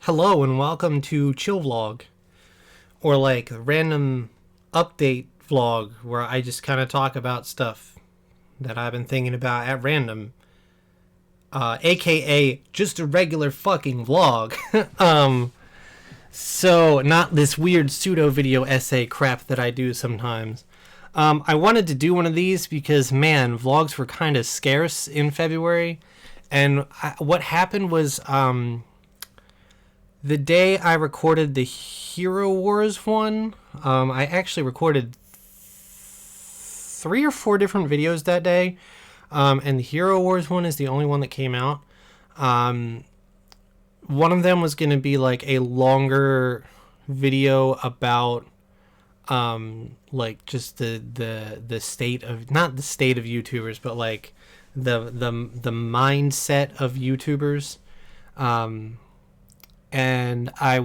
Hello and welcome to Chill Vlog, or like a random update vlog where I just kind of talk about stuff that I've been thinking about at random, aka just a regular fucking vlog. So not this weird pseudo video essay crap that I do sometimes. I wanted to do one of these because, man, vlogs were kind of scarce in February, and what happened was, the day I recorded the Hero Wars one, I actually recorded 3 or 4 different videos that day, and the Hero Wars one is the only one that came out. One of them was going to be like a longer video about like just the state of, not the state of YouTubers, but like the mindset of YouTubers. And I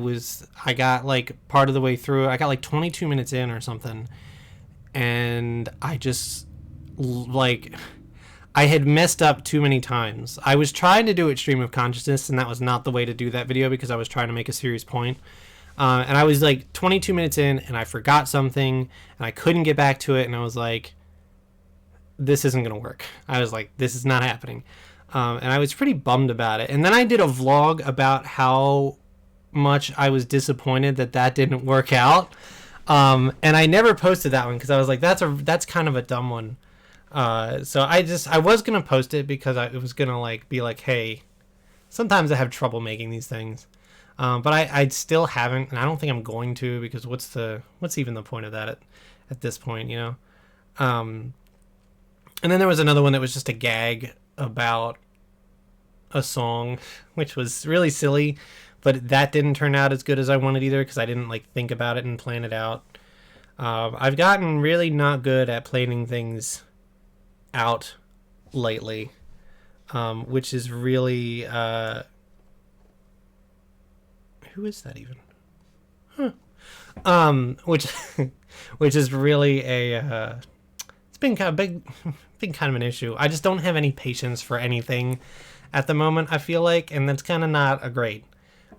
got like part of the way through. I got like 22 minutes in or something, and I just like, I had messed up too many times. I was trying to do it stream of consciousness, and that was not the way to do that video because I was trying to make a serious point. And I was like 22 minutes in, and I forgot something, and I couldn't get back to it, and I was like, this isn't gonna work. I was like, this is not happening. And I was pretty bummed about it. And then I did a vlog about how much I was disappointed that didn't work out. And I never posted that one because I was like, that's kind of a dumb one. So I was going to post it because it was going to like be like, hey, sometimes I have trouble making these things. But I still haven't, and I don't think I'm going to, because what's even the point of that at this point, you know? And then there was another one that was just a gag about a song, which was really silly, but that didn't turn out as good as I wanted either because I didn't like think about it and plan it out. I've gotten really not good at planning things out lately, which is really who is that even? Which which is really a it's been kind of been kind of an issue. I just don't have any patience for anything at the moment, I feel like, and that's kind of not a great.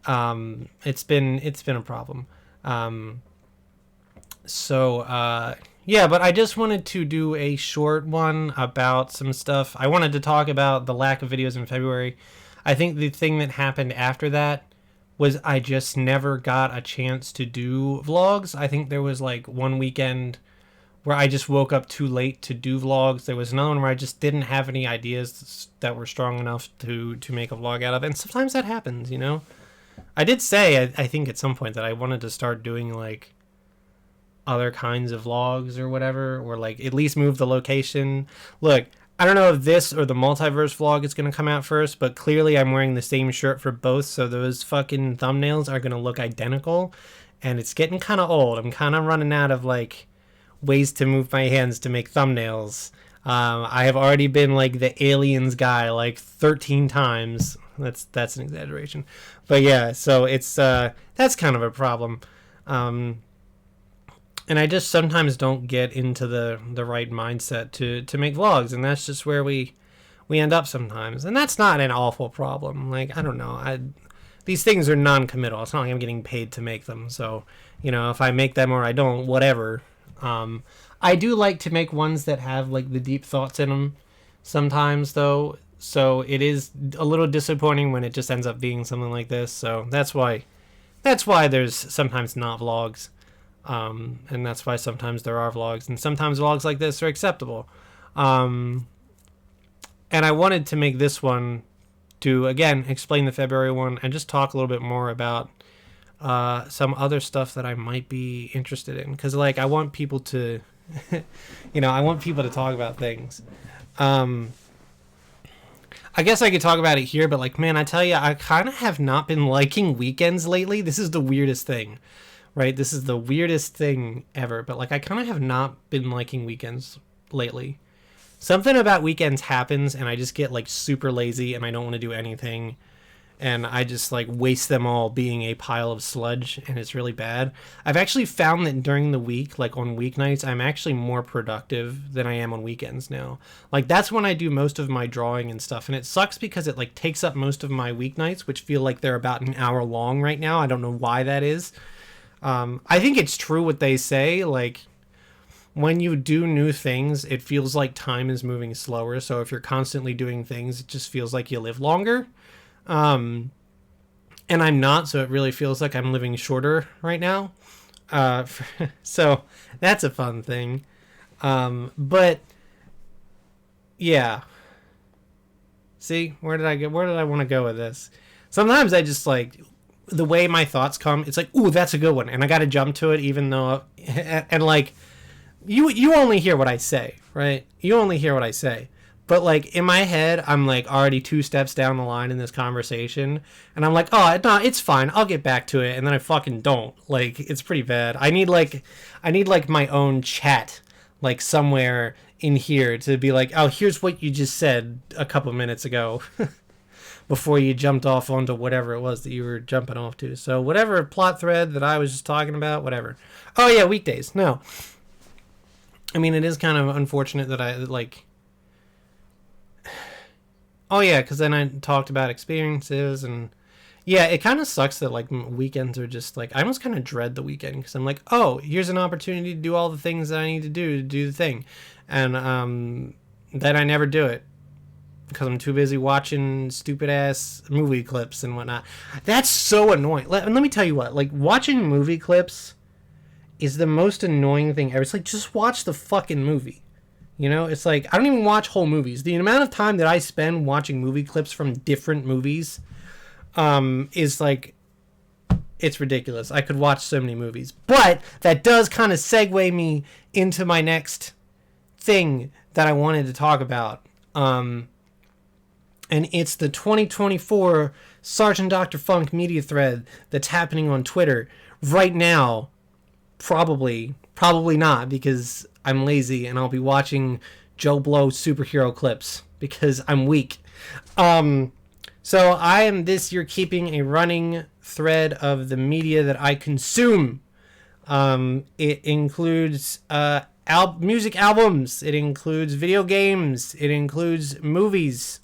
It's been a problem. Yeah, but I just wanted to do a short one about some stuff. I wanted to talk about the lack of videos in February. I think the thing that happened after that was I just never got a chance to do vlogs. I think there was like one weekend where I just woke up too late to do vlogs. There was another one where I just didn't have any ideas that were strong enough to make a vlog out of. And sometimes that happens, you know? I did say, I think at some point, that I wanted to start doing like other kinds of vlogs or whatever, or like at least move the location. Look, I don't know if this or the multiverse vlog is going to come out first, but clearly I'm wearing the same shirt for both, so those fucking thumbnails are going to look identical. And it's getting kind of old. I'm kind of running out of like ways to move my hands to make thumbnails. I have already been like the aliens guy like 13 times. That's an exaggeration, but yeah, so it's that's kind of a problem. And I just sometimes don't get into the right mindset to make vlogs, and that's just where we end up sometimes. And that's not an awful problem. Like, I don't know, these things are non-committal. It's not like I'm getting paid to make them, so you know, if I make them or I don't, whatever. I do like to make ones that have like the deep thoughts in them sometimes, though, so it is a little disappointing when it just ends up being something like this. So that's why there's sometimes not vlogs, and that's why sometimes there are vlogs, and sometimes vlogs like this are acceptable. And I wanted to make this one to, again, explain the February one and just talk a little bit more about some other stuff that I might be interested in, because like I want people to you know, I want people to talk about things. I guess I could talk about it here, but like, man, I tell you, I kind of have not been liking weekends lately. This is the weirdest thing, right? This is the weirdest thing ever, but like I kind of have not been liking weekends lately. Something about weekends happens and I just get like super lazy and I don't want to do anything. and I just like waste them all being a pile of sludge, and it's really bad. I've actually found that during the week, like on weeknights, I'm actually more productive than I am on weekends now. Like that's when I do most of my drawing and stuff, and it sucks because it like takes up most of my weeknights, which feel like they're about an hour long right now. I don't know why that is. I think it's true what they say, like when you do new things, it feels like time is moving slower. So if you're constantly doing things, it just feels like you live longer. And I'm not, so it really feels like I'm living shorter right now. So that's a fun thing. But yeah. See, where did I want to go with this? Sometimes I just like the way my thoughts come. It's like, ooh, that's a good one, and I got to jump to it, even though, and like, you only hear what I say, right? You only hear what I say. But like in my head, I'm like already 2 steps down the line in this conversation, and I'm like, oh no, it's fine, I'll get back to it, and then I fucking don't. Like it's pretty bad. I need like my own chat, like somewhere in here to be like, oh, here's what you just said a couple minutes ago, before you jumped off onto whatever it was that you were jumping off to. So whatever plot thread that I was just talking about, whatever. Oh yeah, weekdays. No. I mean, it is kind of unfortunate that I, like... Oh, yeah, because then I talked about experiences, and... Yeah, it kind of sucks that, like, weekends are just, like... I almost kind of dread the weekend, because I'm like, oh, here's an opportunity to do all the things that I need to do the thing. And, then I never do it, because I'm too busy watching stupid-ass movie clips and whatnot. That's so annoying. Let me tell you what, like, watching movie clips is the most annoying thing ever. It's like, just watch the fucking movie. You know, it's like, I don't even watch whole movies. The amount of time that I spend watching movie clips from different movies is like, it's ridiculous. I could watch so many movies. But that does kind of segue me into my next thing that I wanted to talk about. And it's the 2024 Sergeant Dr. Funk media thread that's happening on Twitter right now. Probably not, because I'm lazy and I'll be watching Joe Blow superhero clips because I'm weak. So I am this year keeping a running thread of the media that I consume. It includes music albums. It includes video games. It includes movies.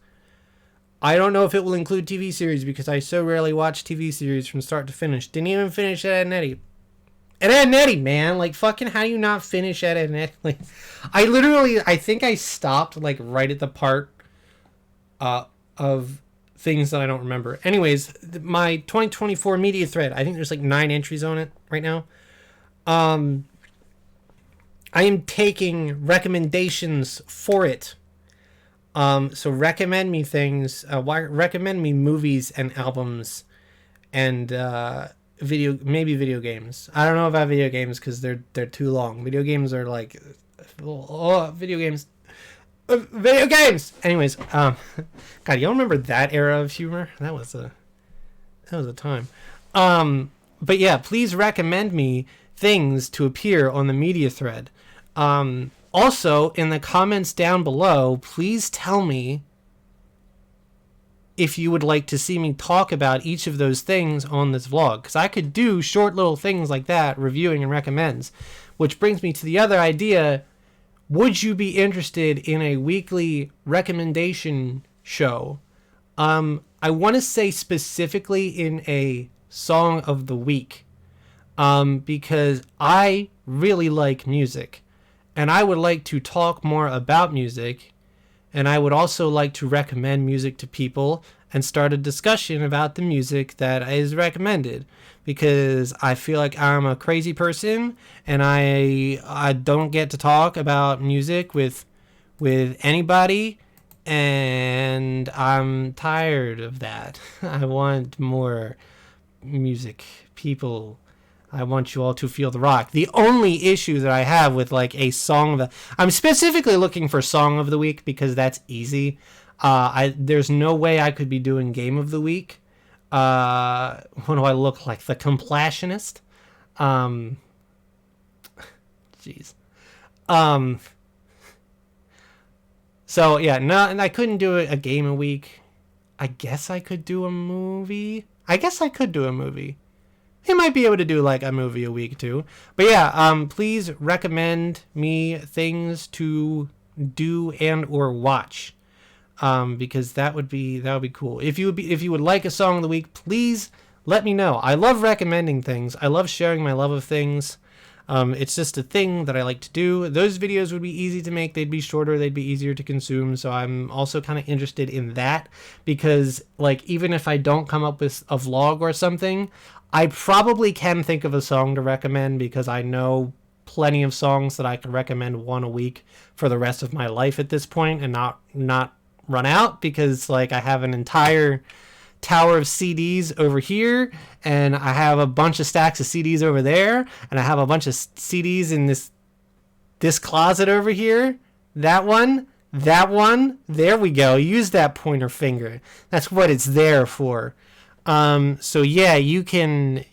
I don't know if it will include TV series because I so rarely watch TV series from start to finish. Didn't even finish Ed, Edd n Eddy. Ed, Edd n Eddy, man. Like, fucking how do you not finish Ed, Edd n Eddy? Like, I think I stopped, like, right at the part of things that I don't remember. Anyways, my 2024 media thread, I think there's, like, 9 entries on it right now. I am taking recommendations for it. So recommend me things, recommend me movies and albums and, video games. I don't know about video games because they're too long. Video games are like, video games. Anyways, God, y'all remember that era of humor? That was a time. But yeah, please recommend me things to appear on the media thread. Also, in the comments down below, please tell me if you would like to see me talk about each of those things on this vlog. Because I could do short little things like that, reviewing and recommends. Which brings me to the other idea. Would you be interested in a weekly recommendation show? I want to say specifically in a song of the week. Because I really like music. And I would like to talk more about music. And I would also like to recommend music to people and start a discussion about the music that is recommended. Because I feel like I'm a crazy person and I don't get to talk about music with anybody. And I'm tired of that. I want more music people. I want you all to feel the rock. The only issue that I have with like a song of the... I'm specifically looking for song of the week because that's easy. There's no way I could be doing game of the week. What do I look like? The Complassionist? Jeez. So yeah, no, and I couldn't do a game a week. I guess I could do a movie. I guess I could do a movie. He might be able to do like a movie a week too. But yeah, please recommend me things to do and or watch. Because that would be cool. If you would like a song of the week, please let me know. I love recommending things. I love sharing my love of things. It's just a thing that I like to do. Those videos would be easy to make. They'd be shorter. They'd be easier to consume. So I'm also kind of interested in that because, like, even if I don't come up with a vlog or something, I probably can think of a song to recommend because I know plenty of songs that I can recommend one a week for the rest of my life at this point and not run out because, like, I have an entire tower of CDs over here, and I have a bunch of stacks of CDs over there, and I have a bunch of CDs in this closet over here. That one, there we go. Use that pointer finger. That's what it's there for. So yeah, you can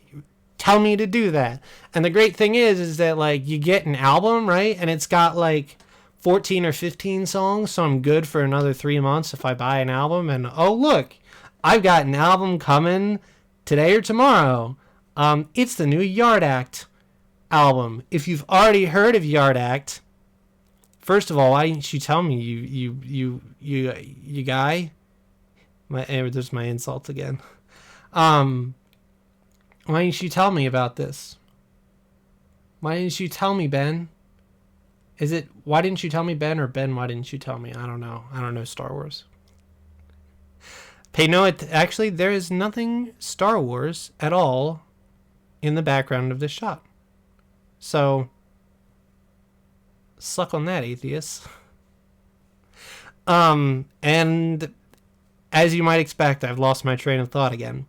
tell me to do that. And the great thing is that, like, you get an album, right? And it's got like 14 or 15 songs, so I'm good for another 3 months if I buy an album. And oh look, I've got an album coming today or tomorrow. It's the new Yard Act album. If you've already heard of Yard Act, first of all, why didn't you tell me, you guy? There's my insults again. Why didn't you tell me about this? Why didn't you tell me, Ben? Is it why didn't you tell me, Ben, or Ben, why didn't you tell me? I don't know. I don't know Star Wars. Hey, no, actually, there is nothing Star Wars at all in the background of this shot. So, suck on that, atheists. And as you might expect, I've lost my train of thought again.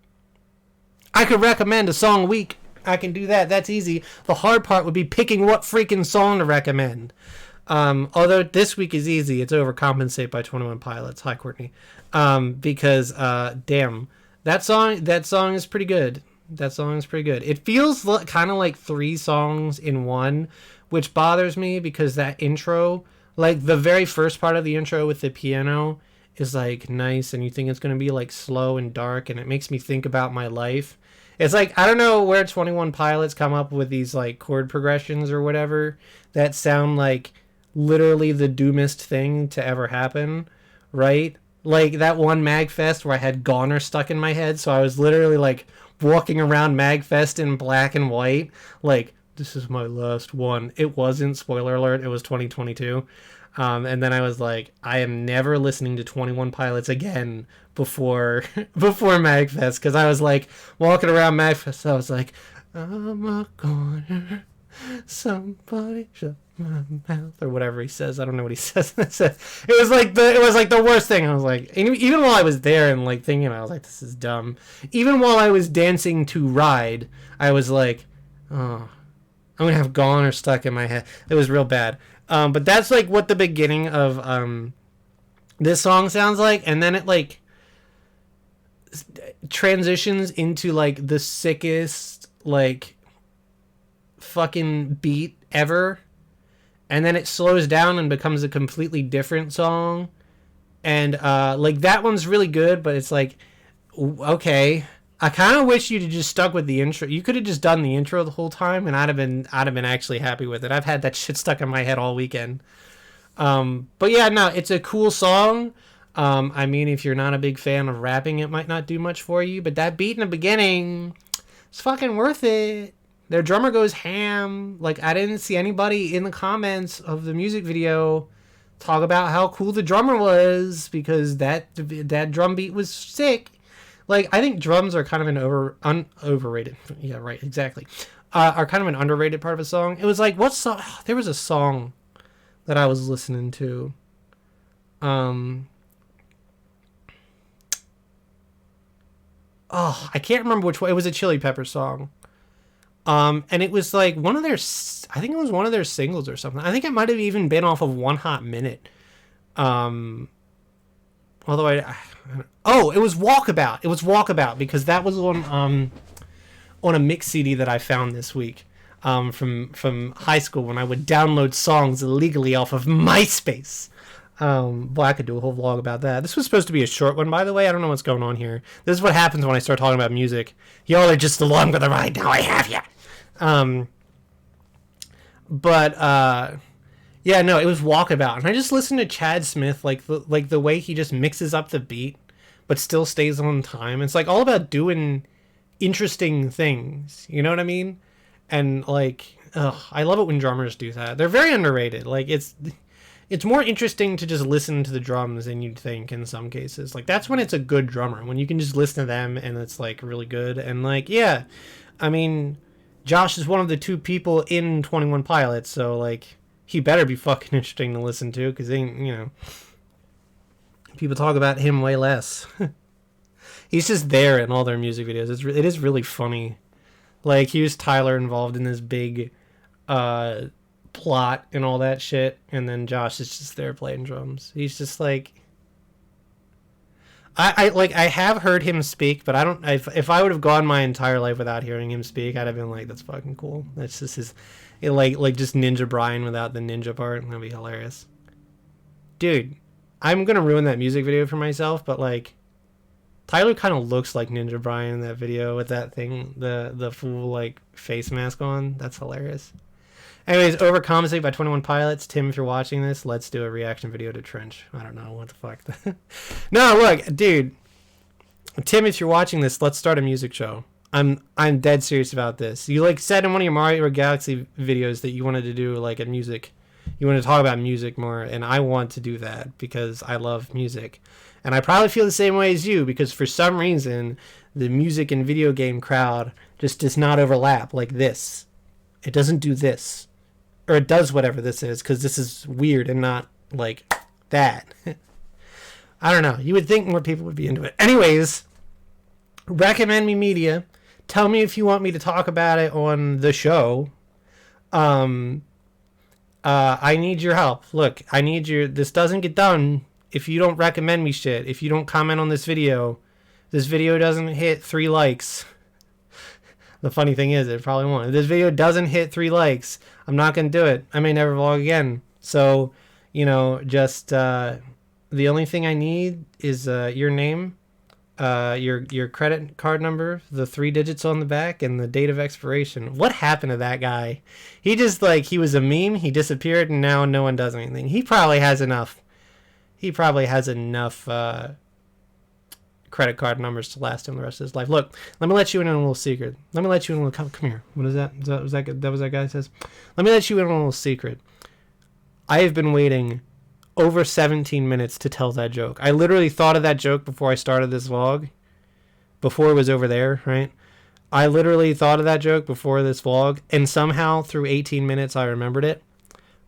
I could recommend a song a week. I can do that. That's easy. The hard part would be picking what freaking song to recommend. Although this week is easy. It's Overcompensate by 21 Pilots. Hi, Courtney. Because damn, that song is pretty good. That song is pretty good. It feels kind of like 3 songs in one, which bothers me because that intro, like the very first part of the intro with the piano, is like nice, and you think it's gonna be like slow and dark, and it makes me think about my life. It's like, I don't know where 21 Pilots come up with these like chord progressions or whatever that sound like literally the doomest thing to ever happen, right? Like that one MagFest where I had Goner stuck in my head, so I was literally like walking around MagFest in black and white, like, this is my last one. It wasn't, spoiler alert, it was 2022. And then I was like, I am never listening to 21 Pilots again before MagFest, because I was like walking around MagFest, I was like, I'm a goner, somebody shut my mouth, or whatever he says. I don't know what he says. It was like the worst thing. I was like, even while I was there and like thinking, I was like, this is dumb. Even while I was dancing to Ride, I was like, oh, I'm gonna have Goner stuck in my head. It was real bad. But that's like what the beginning of this song sounds like, and then it like transitions into like the sickest like fucking beat ever, and then it slows down and becomes a completely different song, and like that one's really good, but it's like, okay, I kind of wish you'd have just stuck with the intro. You could have just done the intro the whole time, and I'd have been actually happy with it. I've had that shit stuck in my head all weekend. But yeah, no, it's a cool song. I mean, if you're not a big fan of rapping, it might not do much for you, but that beat in the beginning, it's fucking worth it. Their drummer goes ham. Like, I didn't see anybody in the comments of the music video talk about how cool the drummer was, because that drum beat was sick. Like, I think drums are kind of an overrated. Yeah, right, exactly. Are kind of an underrated part of a song. It was like, what song? There was a song that I was listening to. I can't remember which one. It was a Chili Peppers song. And it was like one of their, I think it was one of their singles or something. I think it might have even been off of One Hot Minute. Although it was Walkabout. It was Walkabout, because that was on a mix CD that I found this week from high school when I would download songs illegally off of MySpace. Well, I could do a whole vlog about that. This was supposed to be a short one, by the way. I don't know what's going on here. This is what happens when I start talking about music. Y'all are just along for the ride. Now I have ya. Yeah, no, it was Walkabout, and I just listened to Chad Smith, like the way he just mixes up the beat, but still stays on time. It's like all about doing interesting things. You know what I mean? And like, I love it when drummers do that. They're very underrated. Like it's more interesting to just listen to the drums than you'd think in some cases. Like that's when it's a good drummer, when you can just listen to them and it's like really good. And like, yeah, I mean, Josh is one of the 2 people in 21 Pilots, so like he better be fucking interesting to listen to, because people talk about him way less. He's just there in all their music videos. It is really funny. Like, here's Tyler involved in this big plot and all that shit, and then Josh is just there playing drums. He's just like, I have heard him speak, but I don't. If I would have gone my entire life without hearing him speak, I'd have been like, that's fucking cool. That's just like just Ninja Brian without the ninja part. That'd be hilarious, dude. I'm gonna ruin that music video for myself, but like, Tyler kind of looks like Ninja Brian in that video with that thing, the full like face mask on. That's hilarious. Anyways, Overcompensate by 21 Pilots. Tim, if you're watching this, let's do a reaction video to Trench. I don't know what the fuck. No, look, dude. Tim, if you're watching this, let's start a music show. I'm dead serious about this. You like said in one of your Mario Galaxy videos that you wanted to do like a music. You want to talk about music more, and I want to do that because I love music. And I probably feel the same way as you, because for some reason, the music and video game crowd just does not overlap like this. It doesn't do this. Or it does whatever this is, because this is weird and not like that. I don't know. You would think more people would be into it. Anyways, recommend me media. Tell me if you want me to talk about it on the show. I need your help. Look, this doesn't get done if you don't recommend me shit. If you don't comment on this video doesn't hit 3 likes. The funny thing is, it probably won't. If this video doesn't hit 3 likes, I'm not going to do it. I may never vlog again. So, just the only thing I need is your name, your credit card number, the 3 digits on the back, and the date of expiration. What happened to that guy? He just, he was a meme, he disappeared, and now no one does anything. He probably has enough credit card numbers to last him the rest of his life. Look, let me let you in on a little secret. Come here. What is that? Was that guy says? Let me let you in on a little secret. I have been waiting over 17 minutes to tell that joke. I literally thought of that joke before I started this vlog. Before it was over there, right? I literally thought of that joke before this vlog, and somehow through 18 minutes I remembered it.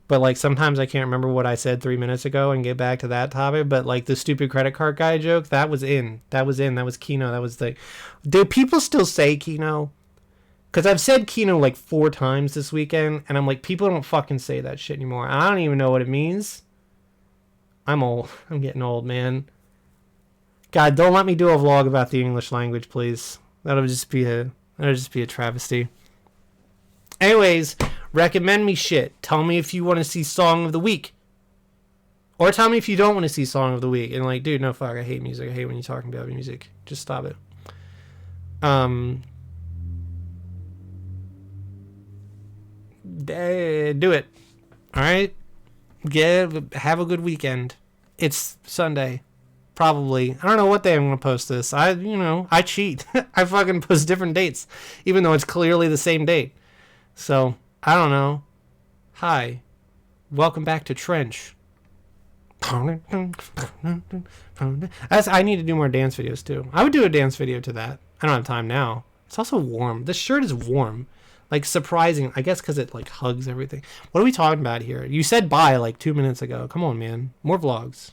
But sometimes I can't remember what I said 3 minutes ago and get back to that topic. But the stupid credit card guy joke, that was in. That was Kino. That was do people still say Kino? Because I've said Kino 4 times this weekend, and I'm like, people don't fucking say that shit anymore. I don't even know what it means. I'm old. I'm getting old, man. God, don't let me do a vlog about the English language, please. That'll just be a travesty. Anyways, recommend me shit. Tell me if you want to see Song of the Week. Or tell me if you don't want to see Song of the Week. And dude, no fuck, I hate music. I hate when you're talking about music. Just stop it. Do it. Alright? Have a good weekend. It's Sunday. Probably. I don't know what day I'm going to post this. I cheat. I fucking post different dates. Even though it's clearly the same date. So, I don't know. Hi. Welcome back to Trench. I need to do more dance videos too. I would do a dance video to that. I don't have time now. It's also warm. This shirt is warm. Surprising. I guess because it hugs everything. What are we talking about here? You said bye 2 minutes ago. Come on, man. More vlogs.